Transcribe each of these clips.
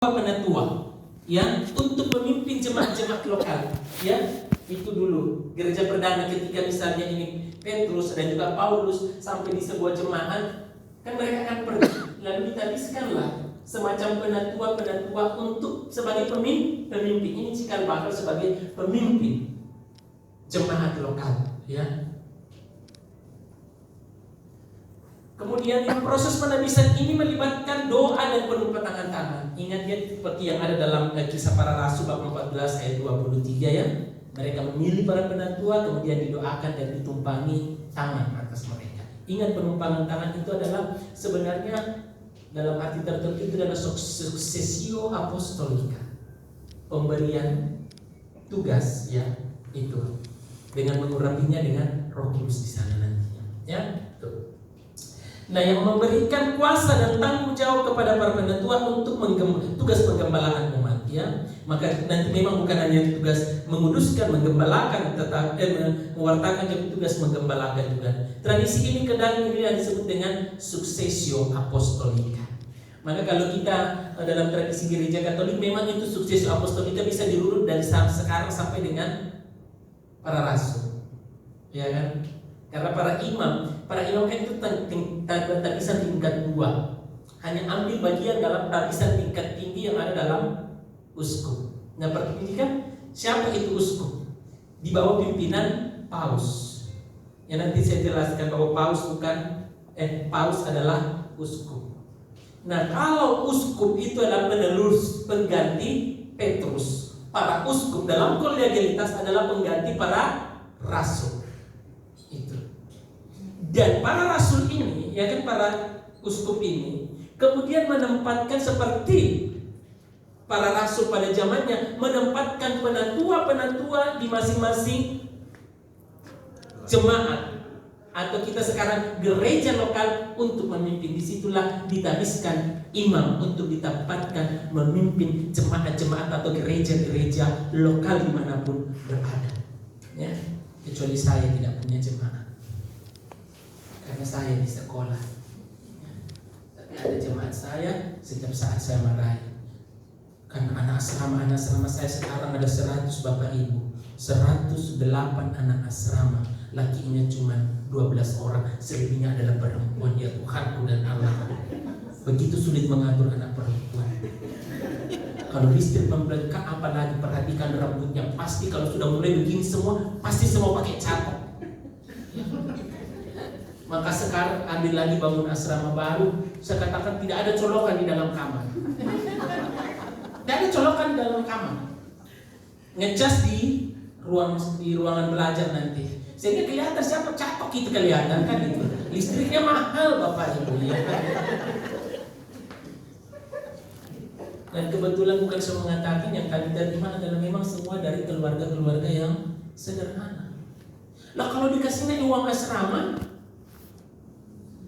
penatua ya untuk memimpin jemaat-jemaat lokal ya. Itu dulu gereja perdana ketika misalnya ini Petrus dan juga Paulus sampai di sebuah jemaat, kan mereka akan pergi lalu ditabiskanlah semacam penatua untuk sebagai pemimpin. Ini cikal bakal sebagai pemimpin jemaat lokal ya. Kemudian proses penabisan ini melibatkan doa dan penumpatangan tangan. Ingat ya seperti yang ada dalam Kisah Para Rasul bab 14 ayat 23 ya. Mereka memilih para penatua, kemudian didoakan dan ditumpangi tangan atas mereka. Ingat penumpangan tangan itu adalah sebenarnya dalam arti tertentu itu adalah successio apostolica. Pemberian tugas ya itu dengan mengurapinya dengan Roh Kudus di sana nantinya. Ya, tuh. Nah, yang memberikan kuasa dan tanggung jawab kepada para penatua untuk tugas penggembalaan umat ya. Maka nanti memang bukan hanya tugas menguduskan, menggembalakan, tetapi mewartakan, tapi tugas menggembalakan juga. Tradisi ini kadang ini disebut dengan successio apostolica. Maka kalau kita dalam tradisi gereja Katolik memang itu successio apostolica bisa diurut dari sekarang sampai dengan para rasul. Ya kan? Karena para imam kan itu tabisan tingkat 2. Hanya ambil bagian dalam tabisan tingkat tinggi yang ada dalam uskup. Nah, ini kan siapa itu uskup? Di bawah pimpinan paus. Ya nanti saya jelaskan bahwa paus adalah uskup. Nah, kalau uskup itu adalah penerus pengganti Petrus. Para uskup dalam kolegialitas adalah pengganti para rasul. Dan para rasul ini, ya kan para uskup ini, kemudian menempatkan seperti para rasul pada zamannya, menempatkan penatua-penatua di masing-masing jemaat atau kita sekarang gereja lokal untuk memimpin. Disitulah ditabiskan imam untuk ditempatkan memimpin jemaat-jemaat atau gereja-gereja lokal dimanapun berada. Ya, kecuali saya tidak punya jemaat. Karena saya di sekolah ya. Tapi ada jemaat saya setiap saat saya marahi. Karena anak asrama saya sekarang ada 100 bapak ibu, 108 anak asrama. Lakinya cuma 12 orang, selebihnya adalah perempuan. Ya Tuhanku dan Allah, begitu sulit mengatur anak perempuan. Kalau listrik membengkak, apalagi perhatikan rambutnya. Pasti kalau sudah mulai begini semua, pasti semua pakai catok. Maka sekarang ambil lagi bangun asrama baru. Saya katakan tidak ada colokan di dalam kamar. Tidak ada colokan di dalam kamar. Ngecas di ruangan belajar nanti. Sehingga kelihatan siapa catok itu kelihatan kan itu. Listriknya mahal Bapak Ibu ya. Dan kebetulan bukan saya mengatakan yang kami terima adalah memang semua dari keluarga-keluarga yang sederhana. Lah kalau dikasihnya uang asrama,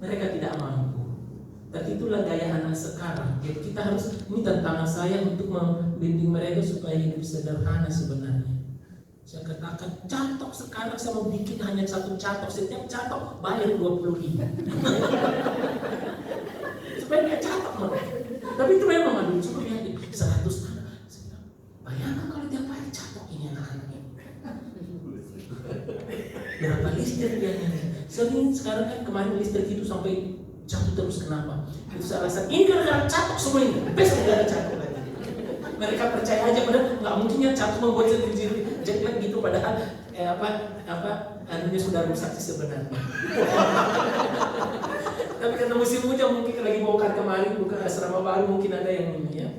mereka tidak mampu. Tapi itulah gaya anak sekarang. Jadi kita harus, ini tantangan saya untuk membimbing mereka supaya hidup sederhana sebenarnya. Saya katakan, catok sekarang saya mau bikin hanya 1 catok. Setiap catok bayar 20.000. Supaya dia catok mereka. Tapi itu memang aduh, coba lihat 100 anak. Bayangkan kalau tiap hari catok ini anak-anak ini. Berapa listrik dia ini? Sering sekarang kan kemarin listrik itu sampai jatuh terus, kenapa? Itu saya rasa ini gara-gara catok semua ini. Besok gara-gara catok lagi. Mereka percaya aja padahal nggak mungkinnya catok membuat jelek gitu, padahal anunya sudah rusak sih sebenarnya. Tapi karena musim hujan mungkin lagi bongkar kemarin bukan asrama baru, mungkin ada yang ini ya.